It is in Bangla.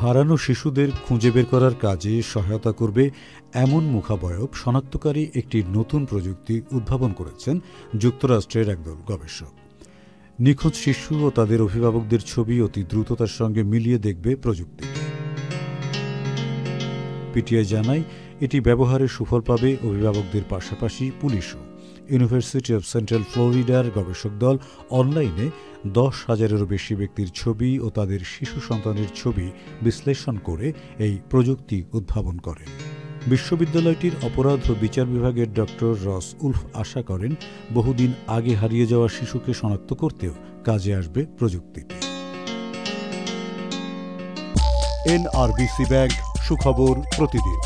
হারানো শিশুদের খুঁজে বের করার কাজে সহায়তা করবে এমন মুখাবয়ব শনাক্তকারী একটি নতুন প্রযুক্তি উদ্ভাবন করেছেন যুক্তরাষ্ট্রের একদল গবেষক। নিখোঁজ শিশু ও তাদের অভিভাবকদের ছবি অতি দ্রুততার সঙ্গে মিলিয়ে দেখবে প্রযুক্তিটি। পিটিআই জানায়, এটি ব্যবহারে সুফল পাবে অভিভাবকদের পাশাপাশি পুলিশও। ইউনিভার্সিটি অব সেন্ট্রাল ফ্লোরিডার গবেষক দল অনলাইনে 10,000-এরও বেশি ব্যক্তির ছবি ও তাদের শিশু সন্তানের ছবি বিশ্লেষণ করে এই প্রযুক্তি উদ্ভাবন করেন। বিশ্ববিদ্যালয়টির অপরাধ ও বিচার বিভাগের ডক্টর রস উলফ আশা করেন, বহুদিন আগে হারিয়ে যাওয়া শিশুকে শনাক্ত করতেও কাজে আসবে প্রযুক্তিটি। NRBC ব্যাংক, সুখবর প্রতিদিন।